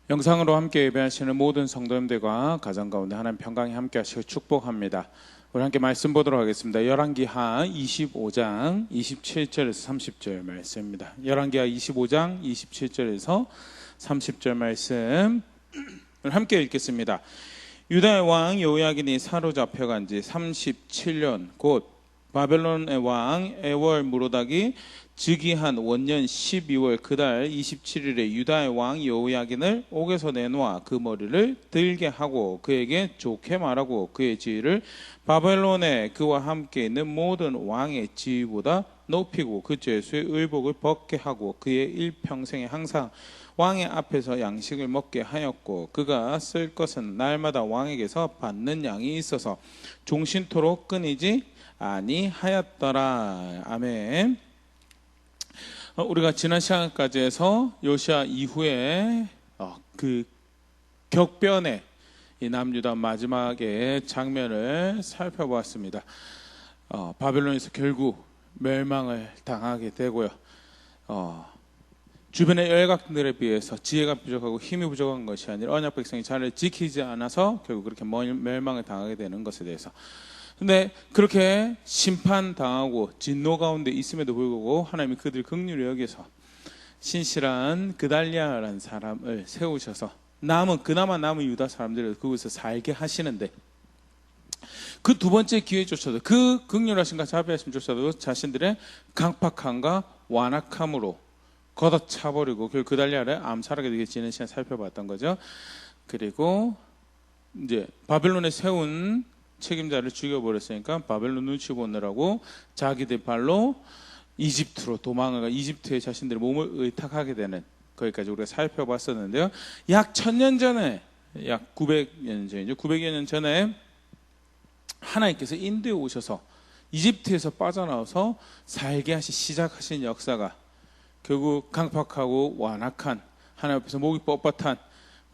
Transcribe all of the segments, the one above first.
영상으로 함께 예배하시는 모든 성도님들과 가정 가운데 하나님 평강이 함께 하시고 축복합니다. 우리 함께 말씀 보도록 하겠습니다. 열왕기하 25장 27절에서 30절 말씀입니다. 열왕기하 25장 27절에서 30절 말씀 함께 읽겠습니다. 유다의 왕 여호야긴이 사로잡혀간 지 37년 곧 바벨론의 왕 에월 무로닥이 즉위한 원년 12월 그달 27일에 유다의 왕 여호야긴을 옥에서 내놓아 그 머리를 들게 하고 그에게 좋게 말하고 그의 지위를 바벨론에 그와 함께 있는 모든 왕의 지위보다 높이고 그 죄수의 의복을 벗게 하고 그의 일평생에 항상 왕의 앞에서 양식을 먹게 하였고 그가 쓸 것은 날마다 왕에게서 받는 양이 있어서 종신토록 끊이지 아니하였더라. 아멘. 우리가 지난 시간까지 해서 요시야 이후에 그 격변의 이 남유다 마지막의 장면을 살펴보았습니다. 바벨론에서 결국 멸망을 당하게 되고요. 주변의 열강들에 비해서 지혜가 부족하고 힘이 부족한 것이 아니라 언약 백성이 자를 지키지 않아서 결국 그렇게 멸망을 당하게 되는 것에 대해서. 근데 그렇게 심판당하고 진노 가운데 있음에도 불구하고 하나님이 그들 긍휼히 여기서 신실한 그달리아라는 사람을 세우셔서 그나마 남은 유다 사람들을 그곳에서 살게 하시는데 그 두 번째 기회조차도 그 긍휼하심과 자비하심조차도 자신들의 강팍함과 완악함으로 걷어차버리고 그 그달리아를 암살하게 되지는 시간 살펴봤던 거죠. 그리고 이제 바벨론에 세운 책임자를 죽여버렸으니까 바벨론 눈치 보느라고 자기들 발로 이집트로 도망가 이집트에 자신들의 몸을 의탁하게 되는 거기까지 우리가 살펴봤었는데요. 약 1000년 전에 약 900년 전이죠. 900여 년 전에 하나님께서 인도에 오셔서 이집트에서 빠져나와서 살게 시작하신 역사가 결국 강팍하고 완악한 하나님 앞에서 목이 뻣뻣한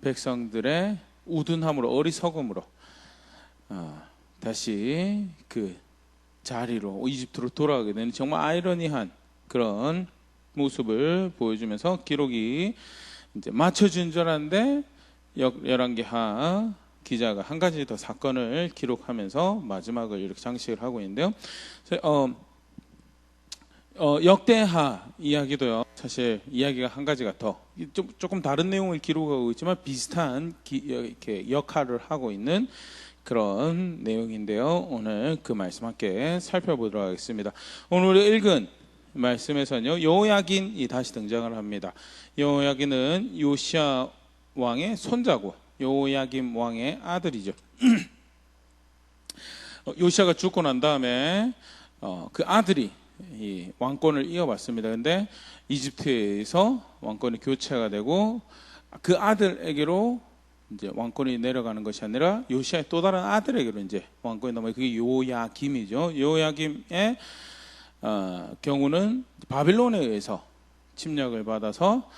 백성들의 우둔함으로 어리석음으로 다시 그 자리로 이집트로 돌아가게 되는 정말 아이러니한 그런 모습을 보여주면서 기록이 이제 맞춰진 줄 알았는데 열왕기하 기자가 한 가지 더 사건을 기록하면서 마지막을 이렇게 장식을 하고 있는데요. 역대하 이야기도요. 사실 이야기가 한 가지가 더 조금 다른 내용을 기록하고 있지만 비슷한 이렇게 역할을 하고 있는 그런 내용인데요. 오늘 그 말씀 함께 살펴보도록 하겠습니다. 오늘 우리 읽은 말씀에서는요, 여호야긴이 다시 등장을 합니다. 여호야긴은 요시야 왕의 손자고 여호야김 왕의 아들이죠. 요시야가 죽고 난 다음에 그 아들이 이 왕권을 이어받습니다. 근데 이집트에서 왕권이 교체가 되고 그 아들에게로 이제 왕권이 내려가는 것이 아니라 요시야의 또 다른 아들에게로 이제 왕권이 넘어요. 그게 요야김이죠. 요야김의 경우는 바빌론에 의해서 침략을 받아서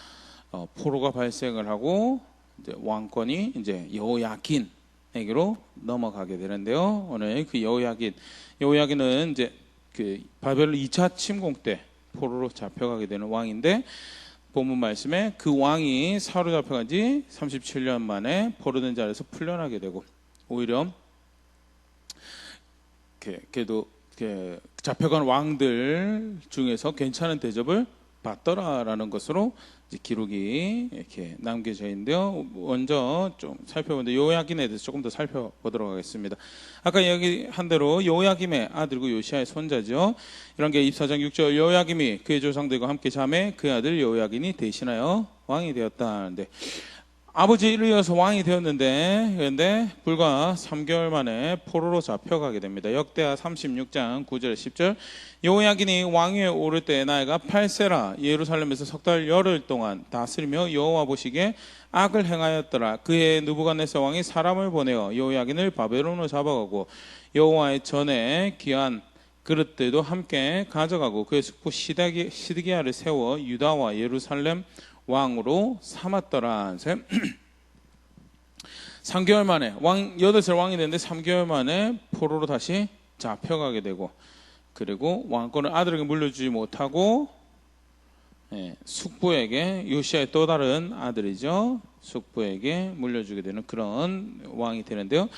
포로가 발생을 하고 이제 왕권이 이제 여호야긴에게로 넘어가게 되는데요. 오늘 그 여호야긴은 이제 그 바벨론 2차 침공 때 포로로 잡혀가게 되는 왕인데 본문 말씀에 그 왕이 사로잡혀간 지 37년 만에 포로된 자리에서 풀려나게 되고 오히려 그래도 잡혀간 왕들 중에서 괜찮은 대접을 받더라라는 것으로 이제 기록이 이렇게 남겨져 있는데요. 먼저 좀 살펴보는데 여호야긴에 대해서 조금 더 살펴보도록 하겠습니다. 아까 이야기한 대로 여호야김의 아들이고 요시야의 손자죠. 이런 게 24장 6절 여호야김이 그의 조상들과 함께 잠에 그의 아들 여호야긴이 대신하여 왕이 되었다는데 아버지를 이어서 왕이 되었는데 그런데 불과 3개월 만에 포로로 잡혀가게 됩니다. 역대하 36장 9절 10절 여호야긴이 왕위에 오를 때 나이가 8세라 예루살렘에서 석 달 열흘 동안 다스리며 여호와 보시기에 악을 행하였더라. 그해 느부갓네살 왕이 사람을 보내어 여호야긴을 바벨론으로 잡아가고 여호와의 전에 귀한 그릇들도 함께 가져가고 그의 숙부 시드기야를 세워 유다와 예루살렘 왕으로 삼았더라. 3개월 만에 8살 왕이 됐는데 3개월 만에 포로로 다시 잡혀가게 되고 그리고 왕권을 아들에게 물려주지 못하고 숙부에게, 요시아의 또 다른 아들이죠. 숙부에게 물려주게 되는 그런 왕이 되는데요.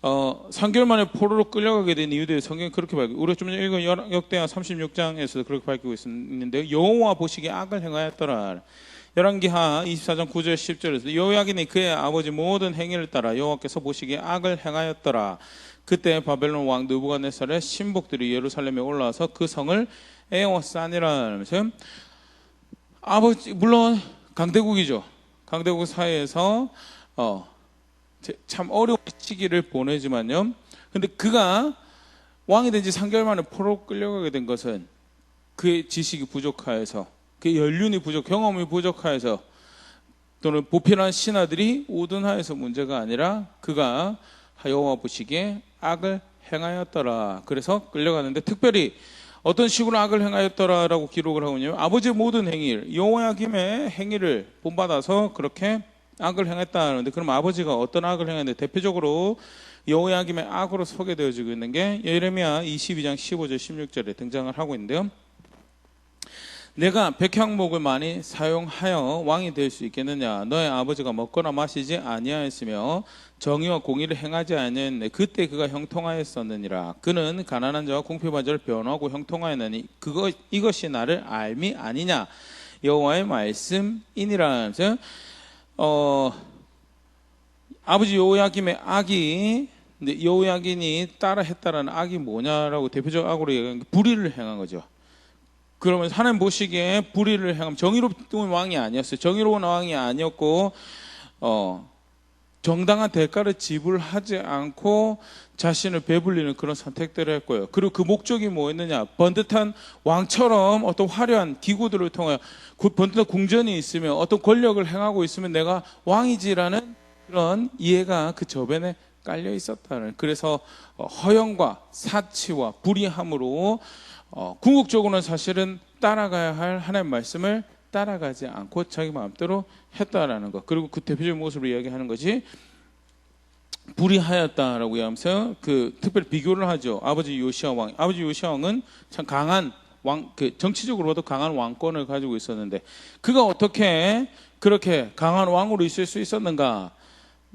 3개월 만에 포로로 끌려가게 된 이유들 성경이 그렇게 밝히고, 우리가 좀 전에 읽은 역대하 36장에서도 그렇게 밝히고 있는데요. 여호와 보시기에 악을 행하였더라. 열왕기하 24장 9절 10절에서 요야긴이 그의 아버지 모든 행위를 따라 여호와께서 보시기에 악을 행하였더라. 그때 바벨론 왕 느부갓네살의 신복들이 예루살렘에 올라와서 그 성을 에워싸니라 하면서, 아버지 물론 강대국이죠. 강대국 사이에서 참 어려운 시기를 보내지만요. 근데 그가 왕이 된 지 3개월 만에 포로 끌려가게 된 것은 그의 지식이 부족하여서, 그의 연륜이 경험이 부족하여서, 또는 보편한 신하들이 우둔하여서 문제가 아니라 그가 여호와 보시기에 악을 행하였더라. 그래서 끌려가는데, 특별히 어떤 식으로 악을 행하였더라라고 기록을 하고 있냐면, 아버지의 모든 행위를, 여호야김의 행위를 본받아서 그렇게 악을 행했다는데, 그럼 아버지가 어떤 악을 행했는데, 대표적으로 여호야김의 악으로 소개되어지고 있는 게 예레미야 22장 15절 16절에 등장을 하고 있는데요. 내가 백향목을 많이 사용하여 왕이 될 수 있겠느냐? 너의 아버지가 먹거나 마시지 아니하였으며 정의와 공의를 행하지 아니하였네. 그때 그가 형통하였었느니라. 그는 가난한 자와 궁핍한 자를 변호하고 형통하였느니 이것이 나를 알미 아니냐? 여호와의 말씀이니라. 아버지 여호야김의 악이, 근데 여호야김이 따라 했다라는 악이 뭐냐라고 대표적 악으로 얘기하는 게 불의를 행한 거죠. 그러면 하나님 보시기에 불의를 행하면, 정의로운 왕이 아니었어요. 정의로운 왕이 아니었고 정당한 대가를 지불하지 않고 자신을 배불리는 그런 선택들을 했고요. 그리고 그 목적이 뭐였느냐? 번듯한 왕처럼 어떤 화려한 기구들을 통하여 번듯한 궁전이 있으면, 어떤 권력을 행하고 있으면 내가 왕이지라는 그런 이해가 그 저변에 깔려 있었다는. 그래서 허영과 사치와 불의함으로 궁극적으로는 사실은 따라가야 할 하나님의 말씀을 따라가지 않고 자기 마음대로 했다라는 것. 그리고 그 대표적인 모습으로 이야기하는 것이 불의하였다라고 하면서 특별히 비교를 하죠. 아버지 요시아 왕. 아버지 요시아 왕은 참 강한 왕, 정치적으로도 강한 왕권을 가지고 있었는데, 그가 어떻게 그렇게 강한 왕으로 있을 수 있었는가?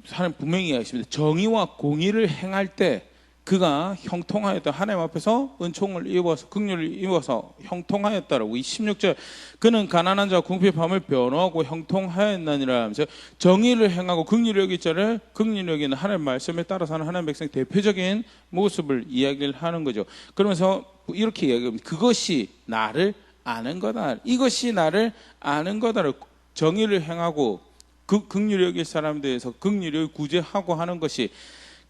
하나님 분명히 이야기하십니다. 정의와 공의를 행할 때 그가 형통하였다. 하나님 앞에서 은총을 입어서, 긍휼을 입어서 형통하였다라고. 이 16절, 그는 가난한 자와 궁핍함을 변호하고 형통하였나니라 하면서 정의를 행하고 긍휼을 여길 자를 긍휼히 여기는 하나님의 말씀에 따라 사는 하나님의 백성 대표적인 모습을 이야기를 하는 거죠. 그러면서 이렇게 이야기합니다. 그것이 나를 아는 거다. 이것이 나를 아는 거다. 정의를 행하고 긍휼히 여길 사람에 대해서 긍휼히 구제하고 하는 것이,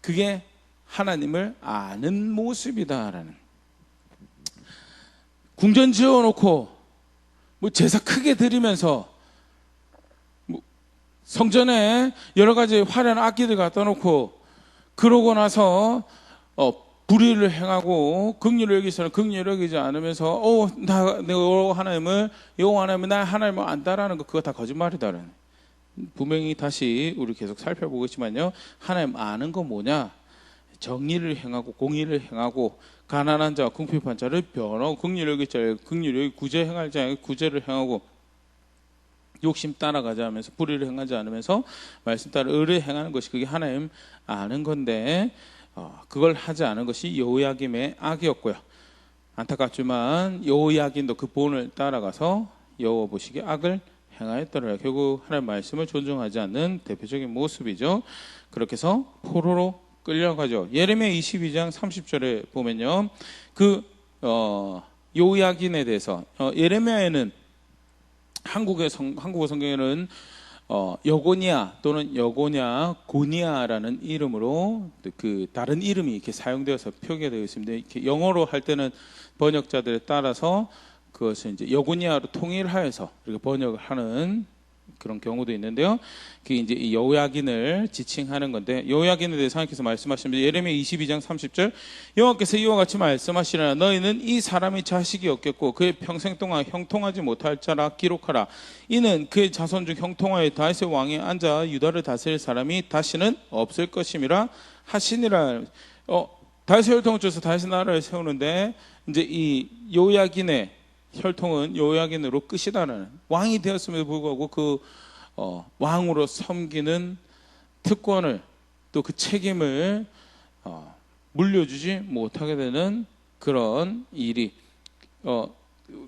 그게 하나님을 아는 모습이다라는. 궁전 지어놓고 제사 크게 드리면서 성전에 여러 가지 화려한 악기들 갖다 놓고, 그러고 나서 불의를 행하고 긍휼을 여기서는 긍휼을 여기지 않으면서 내가 하나님을, 여호와 하나님은 나 하나님을 안다라는 거, 그거 다 거짓말이다라는. 분명히 다시 우리 계속 살펴보겠지만요, 하나님 아는 건 뭐냐? 정의를 행하고 공의를 행하고 가난한 자와 궁핍한 자를 변호하고 긍휼을 여길 자를 긍휼히 여기고 구제 행할 자에게 구제를 행하고 욕심 따라가지 않으면서 불의를 행하지 않으면서 말씀 따라 의를 행하는 것이, 그게 하나님 아는 건데 그걸 하지 않은 것이 여호야김의 악이었고요. 안타깝지만 여호야김도 그 본을 따라가서 여호와 보시기에 악을 행하였더라. 결국 하나님의 말씀을 존중하지 않는 대표적인 모습이죠. 그렇게 해서 포로로 끌려가죠. 예레미야 22장 30절에 보면요, 여호야긴에 대해서 예레미야에는 한국어 성경에는 여고니아 또는 여고냐 고니아라는 이름으로 다른 이름이 이렇게 사용되어서 표기되어 있습니다. 이렇게 영어로 할 때는 번역자들에 따라서 그것을 이제 여고니아로 통일하여서 이렇게 번역을 하는 그런 경우도 있는데요. 그게 이제 이 여호야긴을 지칭하는 건데, 여호야긴에 대해서 하나님께서 말씀하십니다. 예레미야 22장 30절, 여호와께서 이와 같이 말씀하시려나 너희는 이 사람이 자식이 없겠고 그의 평생 동안 형통하지 못할 자라 기록하라. 이는 그의 자손 중 형통하여 다윗의 왕에 앉아 유다를 다스릴 사람이 다시는 없을 것임이라 하시니라. 다윗의 혈통을 줘서 다윗의 나라를 세우는데, 이제 이 여호야긴의 혈통은 여호야긴으로 끝이다는, 왕이 되었음에도 불구하고 그 왕으로 섬기는 특권을 또 그 책임을 물려주지 못하게 되는 그런 일이,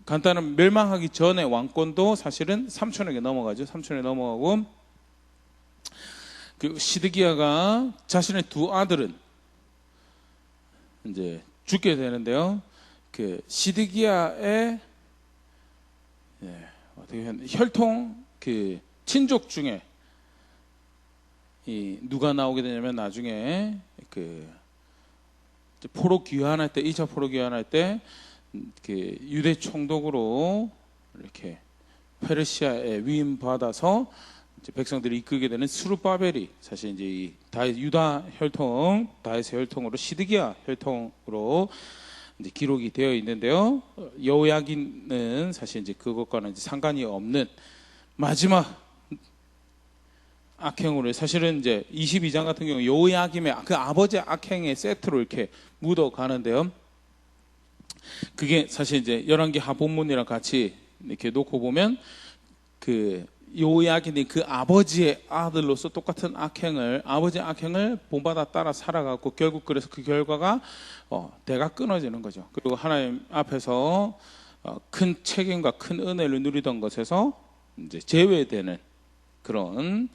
간단한 멸망하기 전에 왕권도 사실은 삼촌에게 넘어가죠. 삼촌에게 넘어가고, 그 시드기야가 자신의 두 아들은 이제 죽게 되는데요. 그 시드기야의 어떻게 혈통 그 친족 중에 누가 나오게 되냐면, 나중에 그 포로 귀환할 때, 2차 포로 귀환할 때 그 유대 총독으로 이렇게 페르시아에 위임 받아서 백성들이 이끌게 되는 스룹바벨이 사실 이제 이 유다 혈통, 다윗의 혈통으로 시드기야 혈통으로 이제 기록이 되어 있는데요. 여호야긴은 사실 이제 그것과는 이제 상관이 없는 마지막 악행으로, 사실은 이제 22장 같은 경우 여호야김의 그 아버지의 악행의 세트로 이렇게 묻어 가는데요. 그게 사실 이제 열왕기하 본문이랑 같이 이렇게 놓고 보면, 그 여호야긴이 그 아버지의 아들로서 똑같은 아버지의 악행을 본받아 따라 살아가고, 결국 그래서 그 결과가 대가 끊어지는 거죠. 그리고 하나님 앞에서 큰 책임과 큰 은혜를 누리던 것에서 이제 제외되는 그런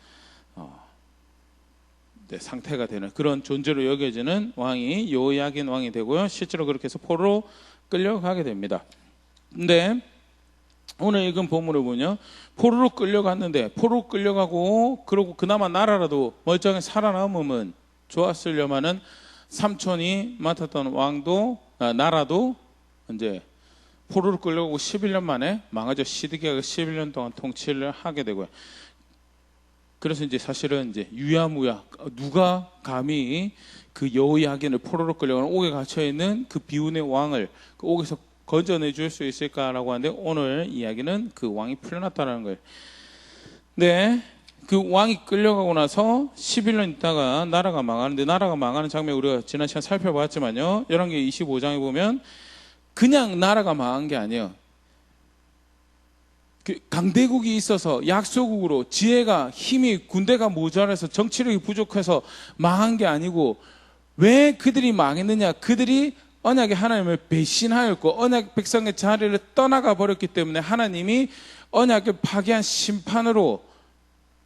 상태가 되는 그런 존재로 여겨지는 왕이 여호야긴 왕이 되고요. 실제로 그렇게 해서 포로로 끌려가게 됩니다. 근데 오늘 읽은 본문을 보면, 포로로 끌려갔는데, 포로로 끌려가고 그러고 그나마 나라라도 멀쩡히 살아남으면 좋았으려마는 삼촌이 맡았던 나라도 이제 포로로 끌려가고 11년 만에 망하죠. 시드기야가 11년 동안 통치를 하게 되고요. 그래서 이제 사실은 이제 유야무야, 누가 감히 그 여호야긴을 포로로 끌려가는 옥에 갇혀 있는 그 비운의 왕을 그 옥에서 건져내 줄 수 있을까라고 하는데, 오늘 이야기는 그 왕이 풀려났다는 거예요. 네, 그 왕이 끌려가고 나서 11년 있다가 나라가 망하는데, 나라가 망하는 장면 우리가 지난 시간 살펴봤지만요. 열왕기 25장에 보면 그냥 나라가 망한 게 아니에요. 그 강대국이 있어서 약소국으로 지혜가 힘이 군대가 모자라서 정치력이 부족해서 망한 게 아니고, 왜 그들이 망했느냐? 그들이 언약의 하나님을 배신하였고 언약 백성의 자리를 떠나가 버렸기 때문에 하나님이 언약을 파괴한 심판으로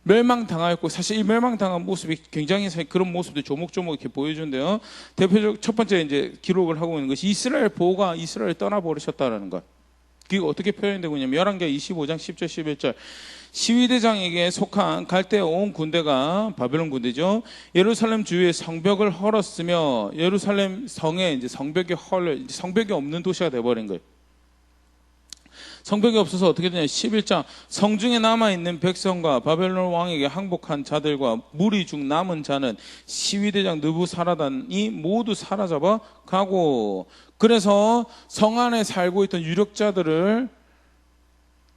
멸망당하였고, 사실 이 멸망당한 모습이 굉장히 그런 모습들 조목조목 이렇게 보여주는데요. 대표적 첫 번째 이제 기록을 하고 있는 것이 이스라엘 보호가 이스라엘을 떠나버리셨다라는 것. 그게 어떻게 표현되고 있냐면, 열왕기 25장 10절 11절 시위대장에게 속한 갈대아 온 군대가, 바벨론 군대죠, 예루살렘 주위에 성벽을 헐었으며, 예루살렘 성에 이제 성벽이 없는 도시가 되어버린 거예요. 성벽이 없어서 어떻게 되냐, 11장 성중에 남아있는 백성과 바벨론 왕에게 항복한 자들과 무리 중 남은 자는 시위대장 느부사라단이 모두 사로잡아 가고, 그래서 성 안에 살고 있던 유력자들을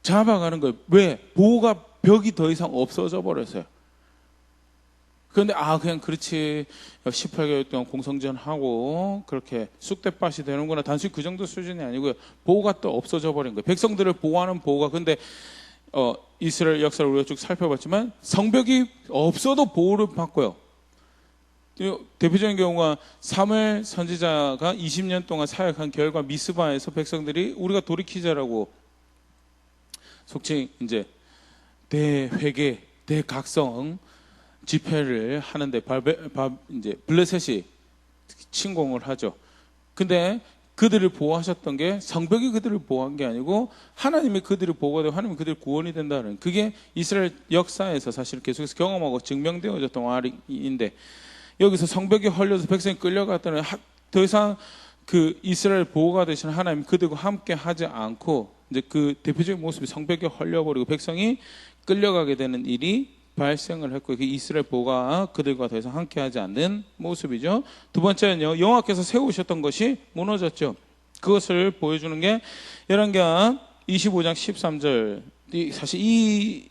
잡아가는 거예요. 왜? 보호가 벽이 더 이상 없어져 버렸어요. 그런데 그냥 그렇지, 18개월 동안 공성전하고 그렇게 쑥대밭이 되는구나, 단순히 그 정도 수준이 아니고요. 보호가 또 없어져 버린 거예요. 백성들을 보호하는 보호가. 근데 이스라엘 역사를 우리가 쭉 살펴봤지만 성벽이 없어도 보호를 받고요. 대표적인 경우가 사무엘 선지자가 20년 동안 사역한 결과 미스바에서 백성들이 우리가 돌이키자라고 속칭 이제 대회개, 대각성 집회를 하는데 이제 블레셋이 침공을 하죠. 근데 그들을 보호하셨던 게 성벽이 그들을 보호한 게 아니고 하나님이 그들을 보호하고 하나님이 그들을 구원이 된다는, 그게 이스라엘 역사에서 사실 계속해서 경험하고 증명되어졌던 말인데, 여기서 성벽이 헐려서 백성이 끌려갔다는, 더 이상 그 이스라엘 보호가 되신 하나님 그들과 함께 하지 않고, 이제 그 대표적인 모습이 성벽이 헐려버리고 백성이 끌려가게 되는 일이 발생을 했고, 그 이스라엘 보호가 그들과 더 이상 함께하지 않는 모습이죠. 두 번째는요, 여호와께서 세우셨던 것이 무너졌죠. 그것을 보여주는 게 열왕기하 25장 13절. 사실 이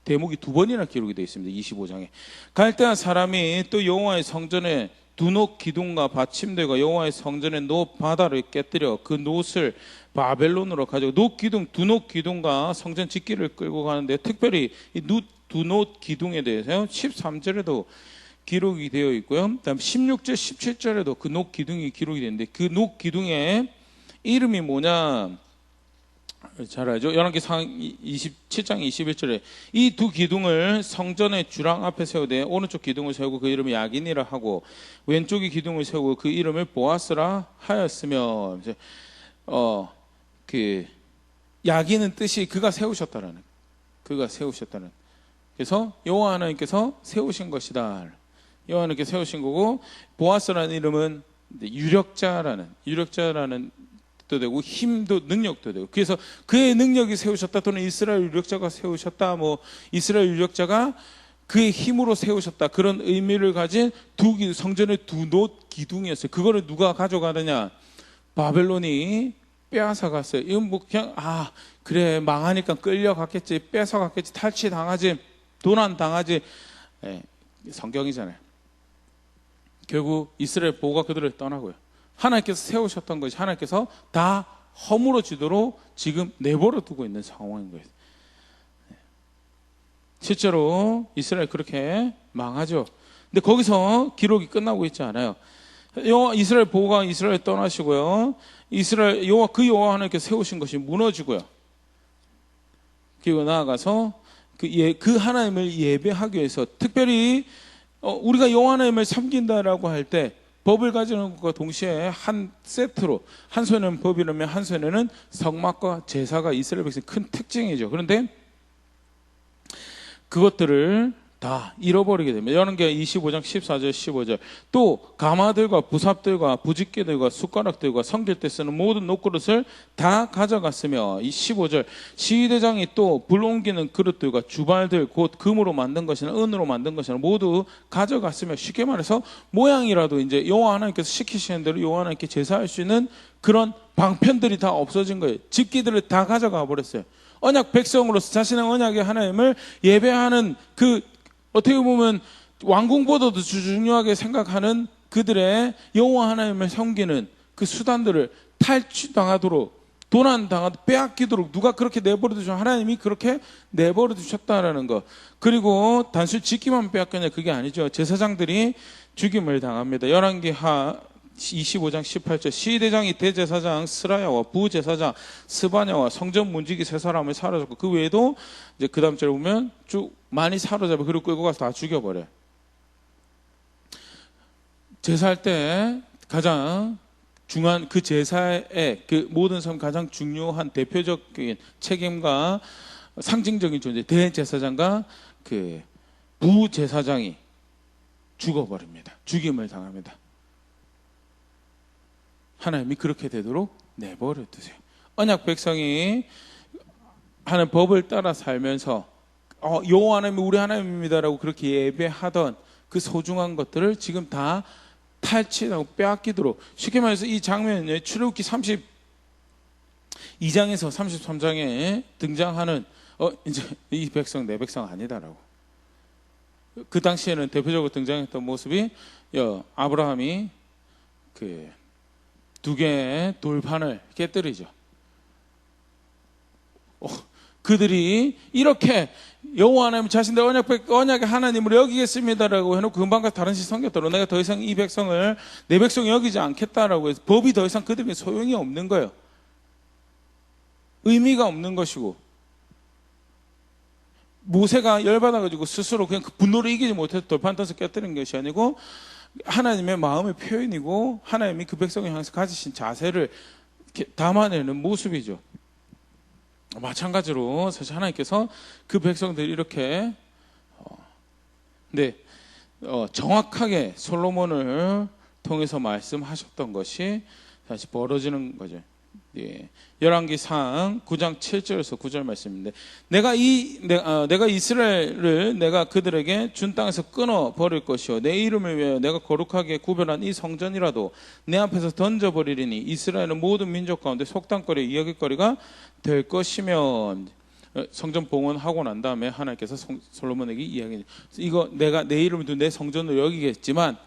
대목이 두 번이나 기록이 되어 있습니다. 25장에 갈대아 사람이 또 여호와의 성전에 두놋 기둥과 받침대가 여호와의 성전의 놋 바다를 깨뜨려 그 놋을 바벨론으로 가지고 놋 기둥, 두놋 기둥과 성전 짓기를 끌고 가는데 특별히 이 두놋 기둥에 대해서 13절에도 기록이 되어 있고요. 그다음 16절, 17절에도 그 놋 기둥이 기록이 되는데 그 놋 기둥의 이름이 뭐냐? 잘 알죠? 열왕기상 27장 21절에 이 두 기둥을 성전의 주랑 앞에 세우되 오른쪽 기둥을 세우고 그 이름을 야긴이라 하고 왼쪽의 기둥을 세우고 그 이름을 보아스라 하였으며 그 야긴은 뜻이 그가 세우셨다라는, 그가 세우셨다는. 그래서 여호와 하나님께서 세우신 것이다. 여호와 하나님께 세우신 거고, 보아스라는 이름은 유력자라는 뜻도 되고 힘도 능력도 되고, 그래서 그의 능력이 세우셨다 또는 이스라엘 유력자가 세우셨다, 뭐 이스라엘 유력자가 그의 힘으로 세우셨다, 그런 의미를 가진 성전의 두놋 기둥이었어요. 그거를 누가 가져가느냐? 바벨론이 빼앗아갔어요. 이건 뭐 그냥 그래 망하니까 끌려갔겠지, 뺏어갔겠지, 탈취당하지, 도난당하지. 성경이잖아요. 결국 이스라엘 보호가 그들을 떠나고요. 하나님께서 세우셨던 것이 하나님께서 다 허물어지도록 지금 내버려 두고 있는 상황인 거예요. 실제로 이스라엘 그렇게 망하죠. 근데 거기서 기록이 끝나고 있지 않아요. 이스라엘 보호가 이스라엘 떠나시고요. 이스라엘 여호와 하나님께서 세우신 것이 무너지고요. 그리고 나아가서 그 하나님을 예배하기 위해서 특별히 우리가 여호와 하나님을 섬긴다라고 할 때 법을 가지는 것과 동시에 한 세트로, 한 손에는 법이라면 한 손에는 성막과 제사가 이스라엘 백성의 큰 특징이죠. 그런데 그것들을 다 잃어버리게 됩니다. 열왕기 25장 14절 15절 또 가마들과 부삽들과 부집개들과 숟가락들과 섬길 때 쓰는 모든 놋그릇을 다 가져갔으며, 이 15절 시대장이 또 불 옮기는 그릇들과 주발들 곧 금으로 만든 것이나 은으로 만든 것이나 모두 가져갔으며, 쉽게 말해서 모양이라도 이제 여호와 하나님께서 시키시는 대로 여호와 하나님께 제사할 수 있는 그런 방편들이 다 없어진 거예요. 집기들을 다 가져가 버렸어요. 언약 백성으로서 자신의 언약의 하나님을 예배하는 그 어떻게 보면 왕궁보다도 중요하게 생각하는 그들의 여호와 하나님을 섬기는 그 수단들을 탈취당하도록, 도난당하도록, 빼앗기도록 누가 그렇게 내버려 두셨죠? 하나님이 그렇게 내버려 두셨다라는 것. 그리고 단순히 짓기만 빼앗겼냐? 그게 아니죠. 제사장들이 죽임을 당합니다. 열왕기 25장 18절 시대장이 대제사장 스라야와 부제사장 스바냐와 성전 문지기 세 사람을 사로잡고, 그 외에도 이제 그 다음 절에 보면 쭉 많이 사로잡아 그리고 끌고 가서 다 죽여버려요. 제사할 때 가장 중요한 그 제사의 그 모든 삶 가장 중요한 대표적인 책임과 상징적인 존재 대제사장과 그 부제사장이 죽어버립니다. 죽임을 당합니다. 하나님이 그렇게 되도록 내버려 두세요. 언약 백성이 하는 법을 따라 살면서 여호와 하나님이 우리 하나님입니다라고 그렇게 예배하던 그 소중한 것들을 지금 다 탈취하고 빼앗기도록, 쉽게 말해서 이 장면이 출애굽기 32장에서 33장에 등장하는 이제 이 백성 내 백성 아니다라고. 그 당시에는 대표적으로 등장했던 모습이 아브라함이 그 2개의 돌판을 깨뜨리죠. 그들이 이렇게 여호와 하나님 자신들 언약의 하나님을 여기겠습니다라고 해놓고 금방 가서 다른 시 섬겼더라. 내가 더 이상 이 백성을 내 백성 여기지 않겠다라고 해서 법이 더 이상 그들에게 소용이 없는 거예요. 의미가 없는 것이고, 모세가 열받아가지고 스스로 그냥 그 분노를 이기지 못해서 돌판 떠서 깨뜨린 것이 아니고 하나님의 마음의 표현이고 하나님이 그 백성을 향해서 가지신 자세를 담아내는 모습이죠. 마찬가지로 사실 하나님께서 그 백성들이 이렇게 정확하게 솔로몬을 통해서 말씀하셨던 것이 다시 벌어지는 거죠. 열왕기상 9장 7절에서 9절 말씀인데, 내가 이스라엘을 내가 그들에게 준 땅에서 끊어 버릴 것이요 내 이름을 위하여 내가 거룩하게 구별한 이 성전이라도 내 앞에서 던져버리리니 이스라엘은 모든 민족 가운데 속담거리 이야기거리가 될 것이며, 성전 봉헌하고 난 다음에 하나님께서 솔로몬에게 이야기해, 이거 내가 내 이름을 둔 내 성전으로 여기겠지만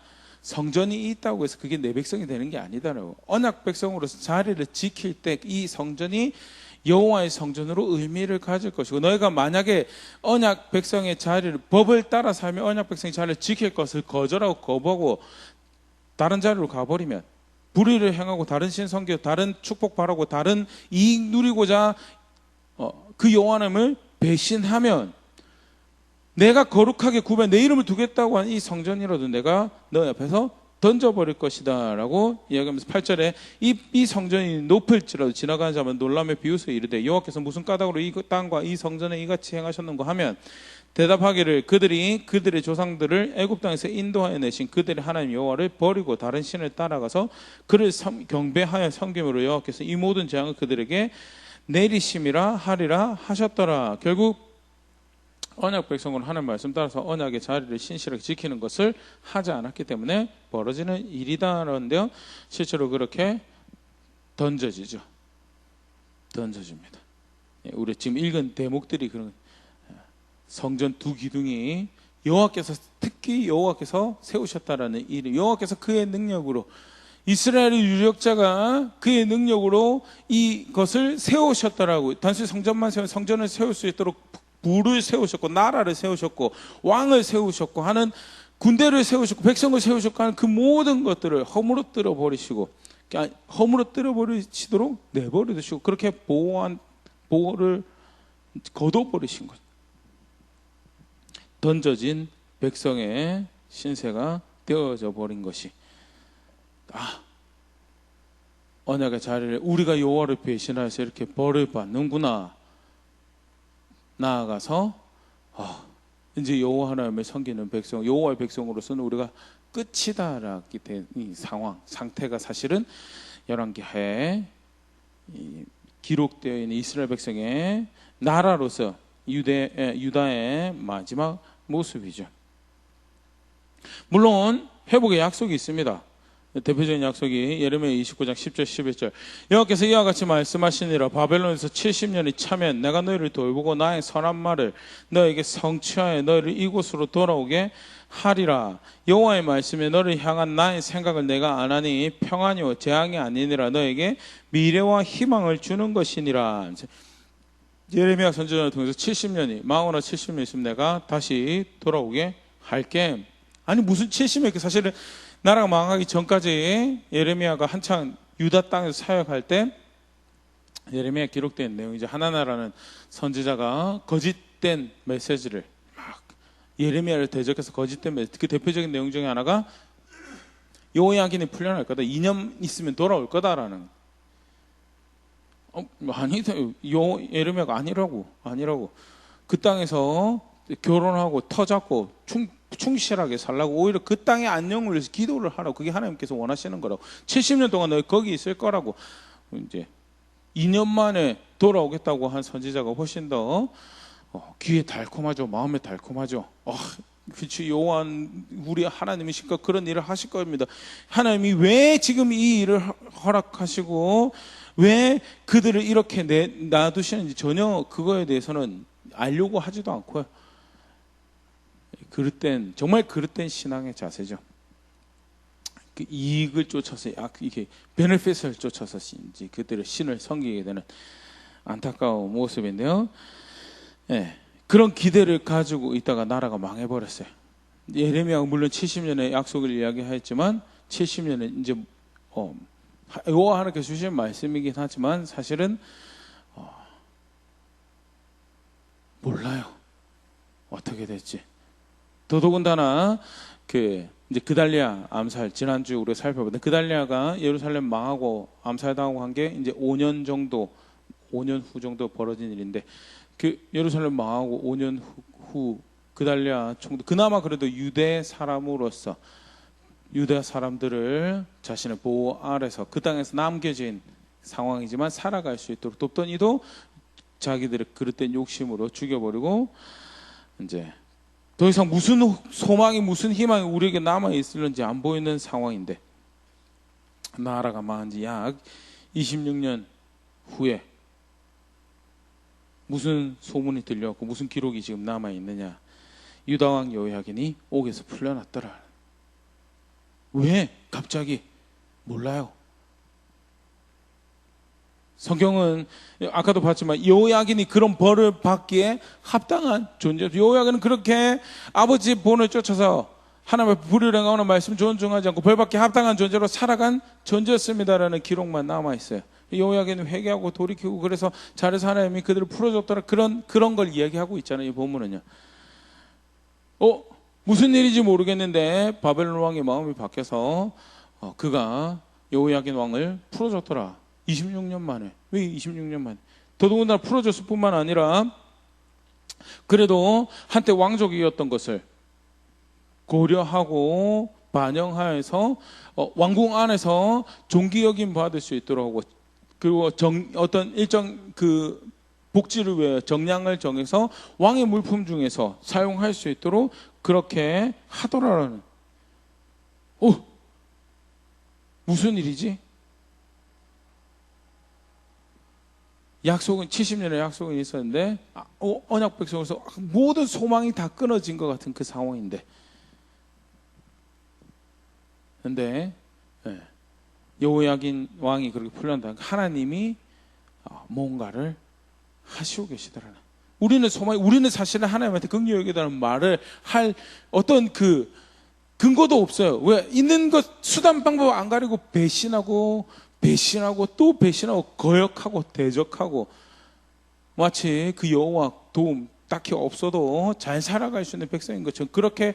성전이 있다고 해서 그게 내 백성이 되는 게 아니다라고. 언약 백성으로서 자리를 지킬 때 이 성전이 여호와의 성전으로 의미를 가질 것이고, 너희가 만약에 언약 백성의 자리를, 법을 따라 살며 언약 백성의 자리를 지킬 것을 거절하고 거부하고 다른 자리로 가버리면, 불의를 행하고 다른 신 섬기고 다른 축복 바라고 다른 이익 누리고자 그 여호와 하나님을 배신하면, 내가 거룩하게 구별 내 이름을 두겠다고 한 이 성전이라도 내가 너 앞에서 던져버릴 것이다 라고 이야기하면서 8절에 이 성전이 높을지라도 지나가는 자만 놀라며 비웃어 이르되 여호와께서 무슨 까닭으로 이 땅과 이 성전에 이같이 행하셨는가 하면, 대답하기를 그들이 그들의 조상들을 애굽 땅에서 인도하여 내신 그들의 하나님 여호와를 버리고 다른 신을 따라가서 그를 경배하여 섬김으로 여호와께서 이 모든 재앙을 그들에게 내리심이라 하리라 하셨더라. 결국 언약 백성은 하나님 말씀 따라서 언약의 자리를 신실하게 지키는 것을 하지 않았기 때문에 벌어지는 일이다라는데요, 실제로 그렇게 던져지죠. 던져집니다. 우리 지금 읽은 대목들이 그런, 성전 두 기둥이 여호와께서, 특히 여호와께서 세우셨다라는 이름, 여호와께서 그의 능력으로, 이스라엘의 유력자가 그의 능력으로 이것을 세우셨다라고. 단순히 성전만 세우면 성전을 세울 수 있도록 부를 세우셨고 나라를 세우셨고 왕을 세우셨고 하는, 군대를 세우셨고 백성을 세우셨고 하는 그 모든 것들을 허물어뜨려 버리시고, 허물어뜨려 버리시도록 내버려 두시고 그렇게 보호를 거둬버리신 것. 던져진 백성의 신세가 떼어져 버린 것이, 언약의 자리를 우리가 여호와를 배신해서 이렇게 벌을 받는구나. 나아가서 이제 여호와 하나님을 섬기는 백성, 여호와의 백성으로서는 우리가 끝이다라기 된 이 상태가 사실은 열왕기하에 기록되어 있는 이스라엘 백성의 나라로서 유다의 마지막 모습이죠. 물론 회복의 약속이 있습니다. 대표적인 약속이 예레미야 29장 10절 11절, 여호와께서 이와 같이 말씀하시니라. 바벨론에서 70년이 차면 내가 너희를 돌보고 나의 선한 말을 너에게 성취하여 너희를 이곳으로 돌아오게 하리라. 여호와의 말씀에 너를 향한 나의 생각을 내가 아나니 평안이요 재앙이 아니니라. 너에게 미래와 희망을 주는 것이니라. 예레미야 선지자를 통해서 70년이, 망원하 70년 있으면 내가 다시 돌아오게 할게. 아니 무슨 70년이, 사실은 나라가 망하기 전까지 예레미야가 한창 유다 땅에서 사역할 때 예레미야 기록된 내용이죠. 하나나라는 선지자가 거짓된 메시지를 막 예레미야를 대적해서 거짓된 메시지, 그 대표적인 내용 중에 하나가 여호야긴이 풀려날 거다, 2년 있으면 돌아올 거다라는. 아니다, 예레미야가 아니라고. 그 땅에서 결혼하고 터잡고 충실하게 살라고, 오히려 그 땅의 안녕을 위해서 기도를 하라고. 그게 하나님께서 원하시는 거라고. 70년 동안 너희 거기 있을 거라고. 이제 2년 만에 돌아오겠다고 한 선지자가 훨씬 더 귀에 달콤하죠. 마음에 달콤하죠. 그치, 여호와 우리 하나님이시니까 그런 일을 하실 겁니다. 하나님이 왜 지금 이 일을 허락하시고 왜 그들을 이렇게 놔두시는지 전혀 그거에 대해서는 알려고 하지도 않고요. 정말 그릇된 신앙의 자세죠. 그 이익을 쫓아서, 이게 베네핏을 쫓아서인지 그들의 신을 섬기게 되는 안타까운 모습인데요. 그런 기대를 가지고 있다가 나라가 망해버렸어요. 예레미야가 물론 70년의 약속을 이야기했지만 70년은 이제 여호와 하나님께서 주신 말씀이긴 하지만 사실은 몰라요. 어떻게 될지. 더더군다나 이제 그달리아 암살, 지난주 우리가 살펴봤는데 그달리아가 예루살렘 망하고 암살당하고 한 게 이제 5년 후 정도 벌어진 일인데, 그 예루살렘 망하고 5년 후 그달리아 총독, 그나마 그래도 유대 사람으로서 유대 사람들을 자신의 보호 아래서 그 땅에서 남겨진 상황이지만 살아갈 수 있도록 돕던 이도 자기들의 그릇된 욕심으로 죽여버리고, 이제 더 이상 무슨 소망이 무슨 희망이 우리에게 남아있을는지 안 보이는 상황인데, 나라가 망한 지 약 26년 후에 무슨 소문이 들려왔고 무슨 기록이 지금 남아있느냐. 유다왕 여호야긴이 옥에서 풀려났더라. 왜 갑자기? 몰라요. 성경은 아까도 봤지만 여호야긴이 그런 벌을 받기에 합당한 존재. 여호야긴은 그렇게 아버지 본을 쫓아서 하나님의 불의를 행하는 말씀 존중하지 않고 벌 받기에 합당한 존재로 살아간 존재였습니다라는 기록만 남아있어요. 여호야긴은 회개하고 돌이키고 그래서 잘해서 하나님이 그들을 풀어줬더라, 그런 걸 이야기하고 있잖아요. 이 본문은요. 무슨 일인지 모르겠는데 바벨론 왕의 마음이 바뀌어서 그가 여호야긴 왕을 풀어줬더라. 26년 만에. 왜 26년 만에? 더더군다나 풀어줬을 뿐만 아니라 그래도 한때 왕족이었던 것을 고려하고 반영하여서 왕궁 안에서 존귀여김 받을 수 있도록 하고, 그리고 어떤 일정 그 복지를 위해 정량을 정해서 왕의 물품 중에서 사용할 수 있도록 그렇게 하더라라는. 무슨 일이지? 약속은 70년의 약속이 있었는데 언약 백성에서 모든 소망이 다 끊어진 것 같은 그 상황인데, 근데 여호야긴 왕이 그렇게 풀려난다. 하나님이 뭔가를 하시고 계시더라는. 우리는 사실은 하나님한테 긍휼히 여기다는 말을 할 어떤 그 근거도 없어요. 왜? 있는 것 수단 방법 안 가리고 배신하고 또 배신하고 거역하고 대적하고, 마치 그 여호와 도움 딱히 없어도 잘 살아갈 수 있는 백성인 것처럼 그렇게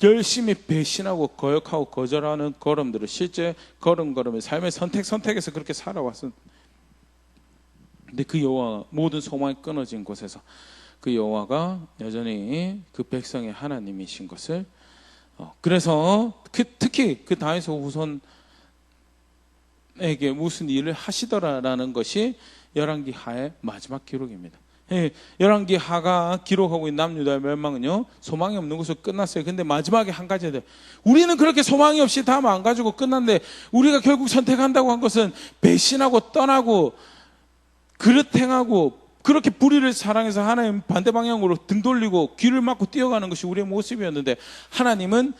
열심히 배신하고 거역하고 거절하는 걸음들을 실제 걸음걸음의 삶의 선택에서 그렇게 살아왔습니다. 근데 그 여호와 모든 소망이 끊어진 곳에서 그 여호와가 여전히 그 백성의 하나님이신 것을 그래서 특히 그 다윗 후손에게 무슨 일을 하시더라라는 것이 열왕기 하의 마지막 기록입니다. 열왕기 하가 기록하고 있는 남유다의 멸망은요, 소망이 없는 것으로 끝났어요. 근데 마지막에 한 가지 돼. 우리는 그렇게 소망이 없이 다 망가지고 끝났는데, 우리가 결국 선택한다고 한 것은 배신하고 떠나고 그릇 행하고 그렇게 불의를 사랑해서 하나님 반대 방향으로 등 돌리고 귀를 막고 뛰어가는 것이 우리의 모습이었는데, 하나님은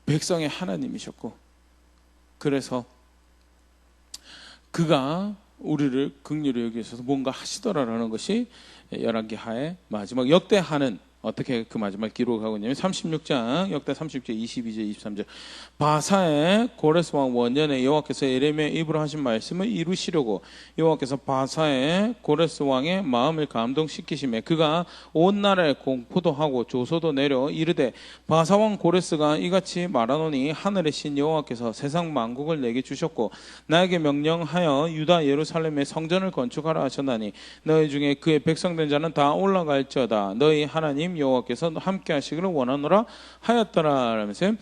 백성의 하나님이셨고, 그래서 그가 우리를 긍휼히 여기셔서 뭔가 하시더라라는 것이 열왕기 하의 마지막. 역대하는 어떻게 그 마지막 기록하고 있냐면 36장 역대 36장 22절 23절 바사의 고레스 왕 원년에 여호와께서 예레미야 입으로 하신 말씀을 이루시려고 여호와께서 바사의 고레스 왕의 마음을 감동시키시매 그가 온 나라에 공포도 하고 조소도 내려 이르되 바사 왕 고레스가 이같이 말하노니 하늘의 신 여호와께서 세상 만국을 내게 주셨고 나에게 명령하여 유다 예루살렘에 성전을 건축하라 하셨나니 너희 중에 그의 백성된 자는 다 올라갈지어다 너희 하나님 여호와께서 함께 하시기를 원하노라 하였더라 라면서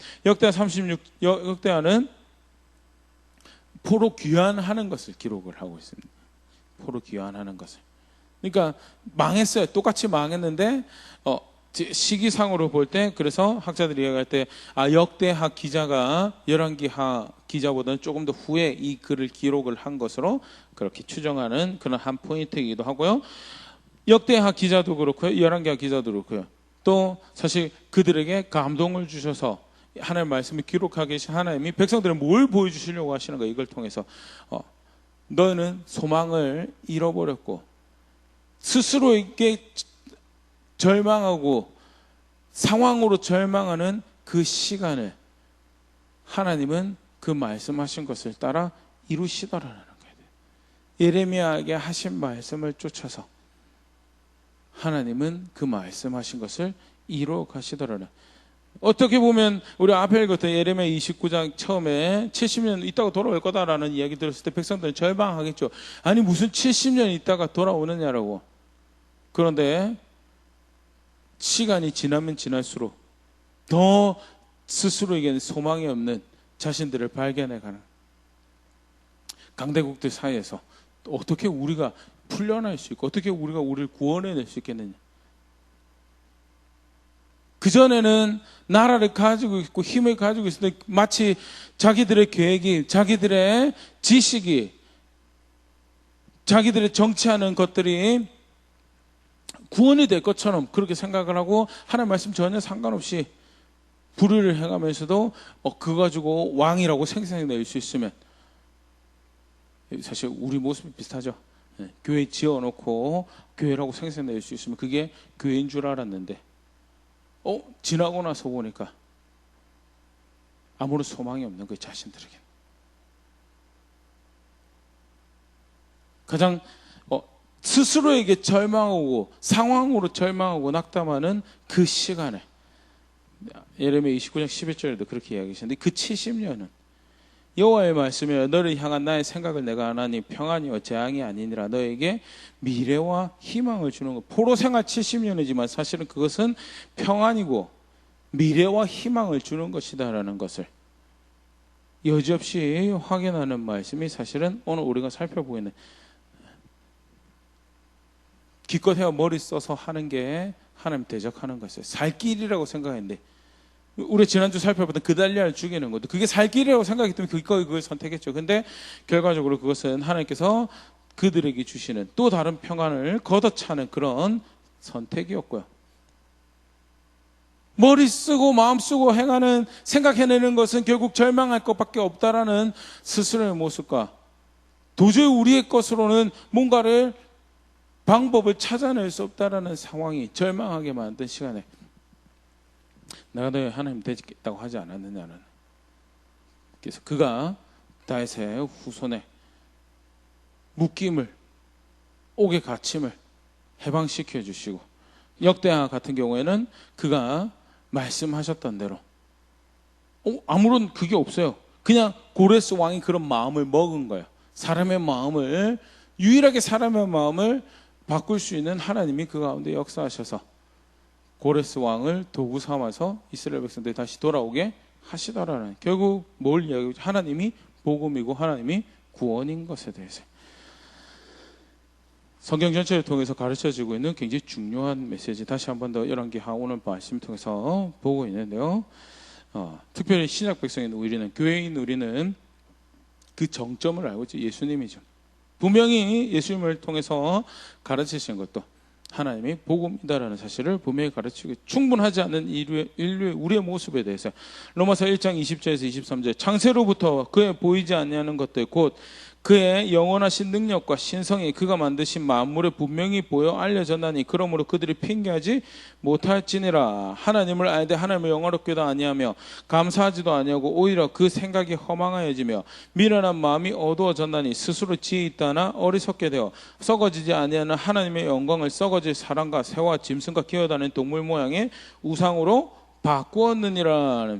역대하는 포로 귀환하는 것을 기록을 하고 있습니다. 포로 귀환하는 것을. 그러니까 망했어요. 똑같이 망했는데 시기상으로 볼 때, 그래서 학자들이 이야기할 때 역대하 기자가 열왕기하 기자보다는 조금 더 후에 이 글을 기록을 한 것으로 그렇게 추정하는 그런 한 포인트이기도 하고요. 역대하 기자도 그렇고요, 열왕기하 기자도 그렇고요. 또 사실 그들에게 감동을 주셔서 하나님의 말씀을 기록하게 계신 하나님이 백성들은 뭘 보여주시려고 하시는가, 이걸 통해서 너희는 소망을 잃어버렸고 스스로에게 절망하고 상황으로 절망하는 그 시간을 하나님은 그 말씀하신 것을 따라 이루시더라라는 거예요. 예레미야에게 하신 말씀을 쫓아서 하나님은 그 말씀하신 것을 이루어 가시더라라. 어떻게 보면 우리 앞에 읽었던 예레미야 29장 처음에 70년 있다가 돌아올 거다라는 이야기 들었을 때 백성들은 절망하겠죠. 아니 무슨 70년 있다가 돌아오느냐라고. 그런데 시간이 지나면 지날수록 더 스스로에게는 소망이 없는 자신들을 발견해가는 강대국들 사이에서 어떻게 우리가 풀려날 수 있고 어떻게 우리가 우리를 구원해낼 수 있겠느냐. 그전에는 나라를 가지고 있고 힘을 가지고 있었는데 마치 자기들의 계획이, 자기들의 지식이, 자기들의 정치하는 것들이 구원이 될 것처럼 그렇게 생각을 하고 하나님 말씀 전혀 상관없이 불의를 행하면서도 그거 가지고 왕이라고 생색낼 수 있으면, 사실 우리 모습이 비슷하죠. 교회 지어놓고 교회라고 생색낼 수 있으면 그게 교회인 줄 알았는데 지나고 나서 보니까 아무런 소망이 없는 거예요. 자신들에게. 가장 스스로에게 절망하고 상황으로 절망하고 낙담하는 그 시간에, 예레미야 29장 11절에도 그렇게 이야기하셨는데, 그 70년은 여호와의 말씀이여 너를 향한 나의 생각을 내가 아나니 평안이요 재앙이 아니니라. 너에게 미래와 희망을 주는 것. 포로 생활 70년이지만 사실은 그것은 평안이고 미래와 희망을 주는 것이다라는 것을 여지없이 확인하는 말씀이 사실은 오늘 우리가 살펴보고 있는, 기껏 해야 머리 써서 하는 게 하나님 대적하는 것이에요. 살 길이라고 생각했는데, 우리 지난주 살펴봤던 그달리아를 죽이는 것도 그게 살 길이라고 생각했기 때문에 기꺼이 그걸 선택했죠. 근데 결과적으로 그것은 하나님께서 그들에게 주시는 또 다른 평안을 걷어차는 그런 선택이었고요. 머리 쓰고 마음 쓰고 행하는, 생각해내는 것은 결국 절망할 것밖에 없다라는 스스로의 모습과, 도저히 우리의 것으로는 뭔가를 방법을 찾아낼 수 없다라는 상황이 절망하게 만든 시간에, 내가 너희 하나님 되겠다고 하지 않았느냐는, 그래서 그가 다윗의 후손의 묶임을, 옥의 갇힘을 해방시켜 주시고, 역대하 같은 경우에는 그가 말씀하셨던 대로 아무런 그게 없어요. 그냥 고레스 왕이 그런 마음을 먹은 거예요. 사람의 마음을, 유일하게 사람의 마음을 바꿀 수 있는 하나님이 그 가운데 역사하셔서 고레스 왕을 도구 삼아서 이스라엘 백성들이 다시 돌아오게 하시더라는, 결국 뭘 이야기하죠? 하나님이 복음이고 하나님이 구원인 것에 대해서 성경 전체를 통해서 가르쳐지고 있는 굉장히 중요한 메시지, 다시 한 번 더 열왕기하 오늘 말씀 통해서 보고 있는데요. 특별히 신약 백성인 우리는, 교회인 우리는 그 정점을 알고 있죠. 예수님이죠. 분명히 예수님을 통해서 가르치신 것도 하나님이 복음이다라는 사실을 분명히 가르치고, 충분하지 않은 인류의 우리의 모습에 대해서 로마서 1장 20절에서 23절, 창세로부터 그의 보이지 않는 것들 곧 그의 영원하신 능력과 신성이 그가 만드신 만물에 분명히 보여 알려졌나니 그러므로 그들이 핑계하지 못할지니라. 하나님을 알되 하나님을 영화롭게도 아니하며 감사하지도 아니하고 오히려 그 생각이 허망하여지며 미련한 마음이 어두워졌나니 스스로 지혜 있다나 어리석게 되어 썩어지지 아니하는 하나님의 영광을 썩어질 사람과 새와 짐승과 기어다니는 동물 모양의 우상으로 바꾸었느니라.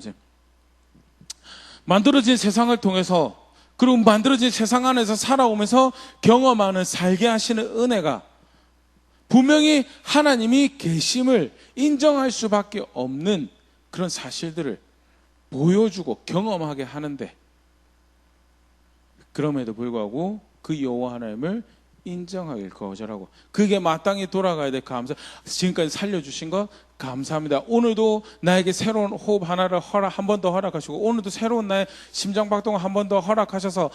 만들어진 세상을 통해서, 그리고 만들어진 세상 안에서 살아오면서 경험하는, 살게 하시는 은혜가 분명히 하나님이 계심을 인정할 수밖에 없는 그런 사실들을 보여주고 경험하게 하는데, 그럼에도 불구하고 그 여호와 하나님을 인정하길 거절하고, 그게 마땅히 돌아가야 될 감사, 지금까지 살려주신 것 감사합니다. 오늘도 나에게 새로운 호흡 하나를 한 번 더 허락하시고, 오늘도 새로운 나의 심장박동을 한 번 더 허락하셔서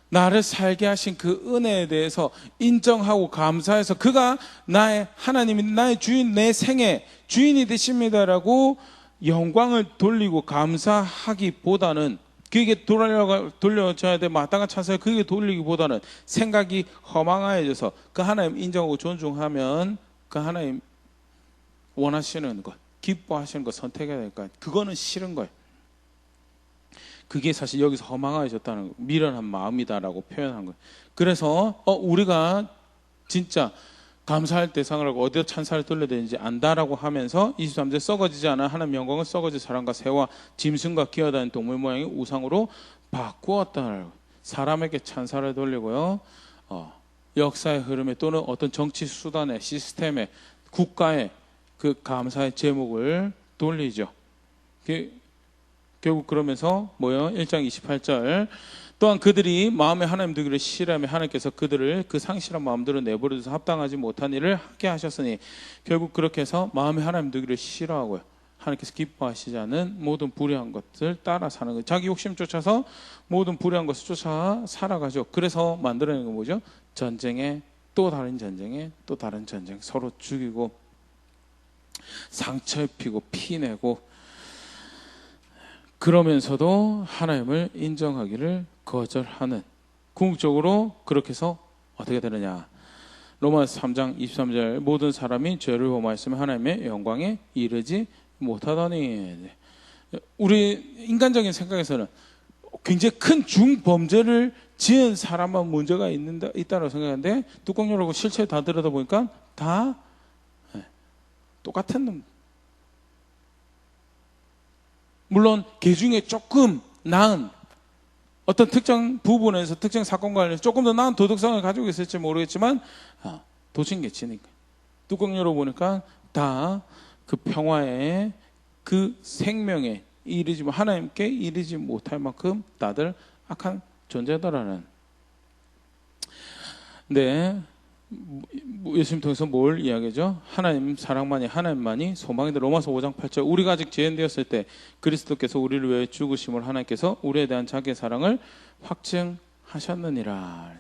나를 살게 하신 그 은혜에 대해서 인정하고 감사해서, 그가 나의 하나님이 나의 주인, 내 생의 주인이 되십니다라고 영광을 돌리고 감사하기보다는, 그에게 돌려줘야 될 마땅한 찬사를 그에게 돌리기보다는 생각이 허망해져서 그 하나님 인정하고 존중하면 그 하나님 원하시는 것, 기뻐하시는 것 선택해야 될까? 그거는 싫은 거예요. 그게 사실 여기서 허망해졌다는 거, 미련한 마음이다라고 표현한 거예요. 그래서 우리가 진짜 감사할 대상을 하고 어디다 찬사를 돌려야 되는지 안다라고 하면서 23절, 썩어지지 않아 하나님 영광을 썩어질 사람과 새와 짐승과 기어다니는 동물 모양의 우상으로 바꾸었다. 사람에게 찬사를 돌리고요, 역사의 흐름에 또는 어떤 정치 수단의 시스템에, 국가의 그 감사의 제목을 돌리죠. 결국 그러면서 뭐요? 1장 28절, 또한 그들이 마음에 하나님 두기를 싫어하며 하나님께서 그들을 그 상실한 마음대로 내버려둬서 합당하지 못한 일을 하게 하셨으니, 결국 그렇게 해서 마음에 하나님 두기를 싫어하고요, 하나님께서 기뻐하시지 않은 모든 불의한 것을 따라 사는 거예요. 자기 욕심 쫓아서 모든 불의한 것을 쫓아 살아가죠. 그래서 만들어내는 건 뭐죠? 전쟁에 또 다른 전쟁에 또 다른 전쟁, 서로 죽이고 상처 입히고 피내고 그러면서도 하나님을 인정하기를 거절하는, 궁극적으로 그렇게 해서 어떻게 되느냐. 로마서 3장 23절 모든 사람이 죄를 범하였으면 하나님의 영광에 이르지 못하더니, 우리 인간적인 생각에서는 굉장히 큰 중범죄를 지은 사람만 문제가 있다고 생각하는데, 뚜껑 열고 실체 다 들여다보니까 다 똑같은 놈. 물론 그 중에 조금 나은, 어떤 특정 부분에서 특정 사건과 관련해서 조금 더 나은 도덕성을 가지고 있을지 모르겠지만 도친개치니까 뚜껑 열어보니까 다 그 평화에, 그 생명에 이르지, 하나님께 이르지 못할 만큼 다들 악한 존재다라는. 네, 예수님 통해서 뭘 이야기죠? 하나님 사랑만이, 하나님만이 소망이다. 로마서 5장 8절 우리가 아직 죄인되었을 때 그리스도께서 우리를 위해 죽으심을 하나님께서 우리에 대한 자기의 사랑을 확증하셨느니라.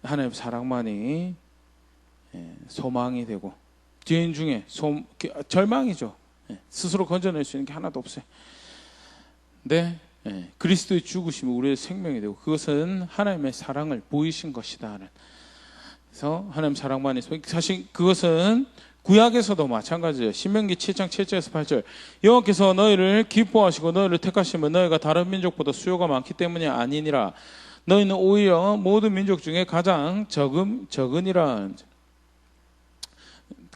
하나님 사랑만이 소망이 되고, 죄인 중에 절망이죠. 스스로 건져낼 수 있는 게 하나도 없어요. 근데 그리스도의 죽으심이 우리의 생명이 되고, 그것은 하나님의 사랑을 보이신 것이다. 그래서 하나님 사랑만이, 사실 그것은 구약에서도 마찬가지예요. 신명기 7장 7절에서 8절 여호와께서 너희를 기뻐하시고 너희를 택하시면 너희가 다른 민족보다 수요가 많기 때문이 아니니라. 너희는 오히려 모든 민족 중에 가장 적으니라.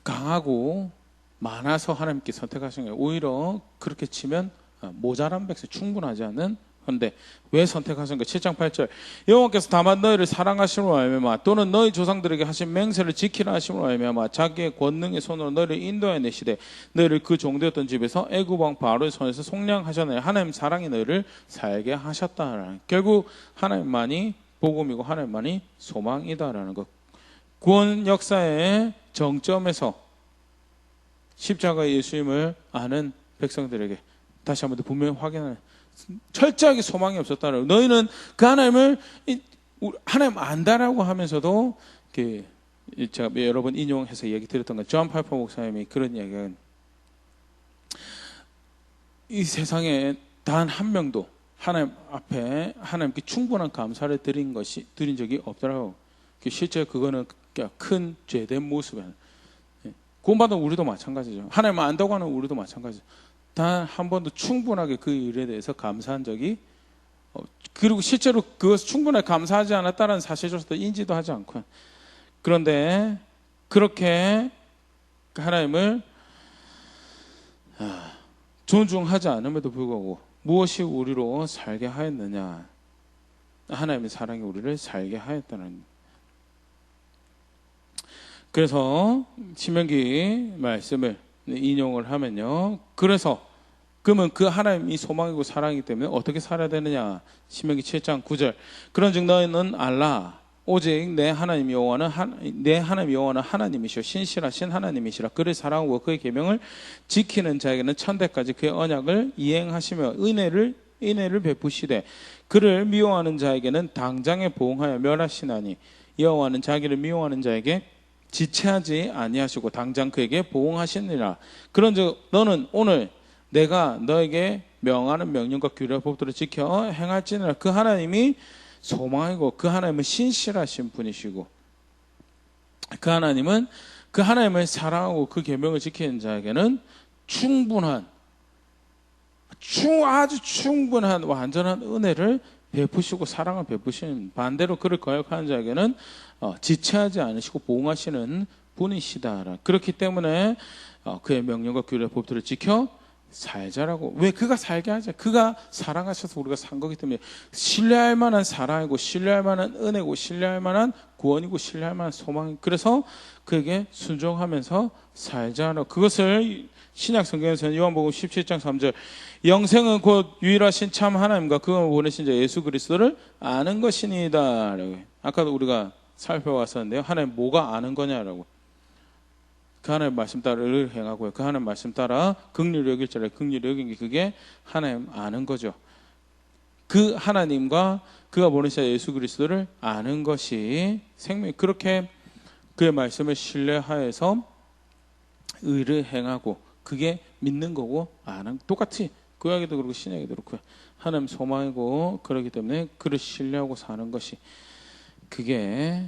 강하고 많아서 하나님께 선택하신 거예요. 오히려 그렇게 치면 모자란 백성, 충분하지 않은. 그런데 왜 선택하신 거예요? 7장 8절 여호와께서 다만 너희를 사랑하심으로 말미암아 또는 너희 조상들에게 하신 맹세를 지키라 하심으로 말미암아 자기의 권능의 손으로 너희를 인도해 내시되 너희를 그 종되었던 집에서 애굽 왕 바로의 손에서 속량하셨나니 하나님 사랑이 너희를 살게 하셨다. 결국 하나님만이 복음이고 하나님만이 소망이다라는 것. 구원 역사의 정점에서 십자가의 예수님을 아는 백성들에게 다시 한번 더 분명히 확인하는, 철저하게 소망이 없었다는. 너희는 그 하나님을 하나님 안다라고 하면서도 제가 여러 번 인용해서 얘기 드렸던 건 존 파이퍼 목사님이 그런 이야기는, 이 세상에 단 한 명도 하나님 앞에 하나님께 충분한 감사를 드린 적이 없더라고. 실제 그거는 큰 죄된 모습이에요. 구원받은 우리도 마찬가지죠. 하나님 안다고 하는 우리도 마찬가지죠. 단 한 번도 충분하게 그 일에 대해서 감사한 적이, 그리고 실제로 그것을 충분하게 감사하지 않았다는 사실조차도 인지도 하지 않고, 그런데 그렇게 하나님을 존중하지 않음에도 불구하고 무엇이 우리로 살게 하였느냐? 하나님의 사랑이 우리를 살게 하였다는. 그래서 신명기 말씀을 인용을 하면요, 그래서 그러면 그 하나님이 소망이고 사랑이기 때문에 어떻게 살아야 되느냐? 신명기 7장 9절 그런즉 너희는 알라 오직 내 하나님 여호와는 하나님이시오 신실하신 하나님이시라. 그를 사랑하고 그의 계명을 지키는 자에게는 천대까지 그의 언약을 이행하시며 은혜를 베푸시되 그를 미워하는 자에게는 당장에 보응하여 멸하시나니 여호와는 자기를 미워하는 자에게 지체하지 아니하시고 당장 그에게 보응하시니라. 그런즉 너는 오늘 내가 너에게 명하는 명령과 규례와 법도를 지켜 행할지니라. 그 하나님이 소망이고 그 하나님은 신실하신 분이시고 그 하나님은 그 하나님을 사랑하고 그 계명을 지키는 자에게는 아주 충분한 완전한 은혜를 베푸시고 사랑을 베푸시는, 반대로 그를 거역하는 자에게는 지체하지 않으시고 보응하시는 분이시다. 그렇기 때문에 그의 명령과 규례 법들을 지켜 살자라고. 왜? 그가 살게 하자. 그가 사랑하셔서 우리가 산 거기 때문에 신뢰할 만한 사랑이고 신뢰할 만한 은혜고 신뢰할 만한 구원이고 신뢰할 만한 소망이. 그래서 그에게 순종하면서 살자라고. 그것을 신약 성경에서는 요한복음 17장 3절 영생은 곧 유일하신 참 하나님과 그가 보내신 자 예수 그리스도를 아는 것이니이다. 아까도 우리가 살펴봤었는데요, 하나님 뭐가 아는 거냐라고. 그 하나님 말씀 따라를 행하고요, 그 하나님 말씀 따라 긍휼히 여길 자를 긍휼히 여긴 게 그게 하나님 아는 거죠. 그 하나님과 그가 보내신 자 예수 그리스도를 아는 것이 생명. 그렇게 그의 말씀을 신뢰하여서 의를 행하고 그게 믿는 거고 아는, 똑같이 구약에도 그렇고 신약에도 그렇고요. 하나님 소망이고 그렇기 때문에 그를 신뢰하고 사는 것이 그게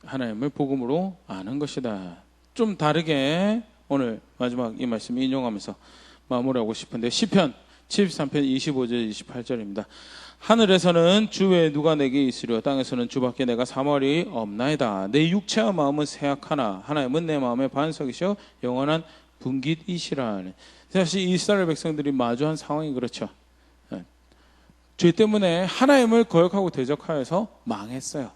하나님을 복음으로 아는 것이다. 좀 다르게 오늘 마지막 이 말씀 인용하면서 마무리하고 싶은데 시편 73편 25절 28절입니다. 하늘에서는 주 외에 누가 내게 있으려 땅에서는 주밖에 내가 사모하리 없나이다. 내 육체와 마음은 쇠약하나 하나님은 내 마음의 반석이시여 영원한 분깃이시라. 사실 이스라엘 백성들이 마주한 상황이 그렇죠. 죄 때문에 하나님을 거역하고 대적하여서 망했어요.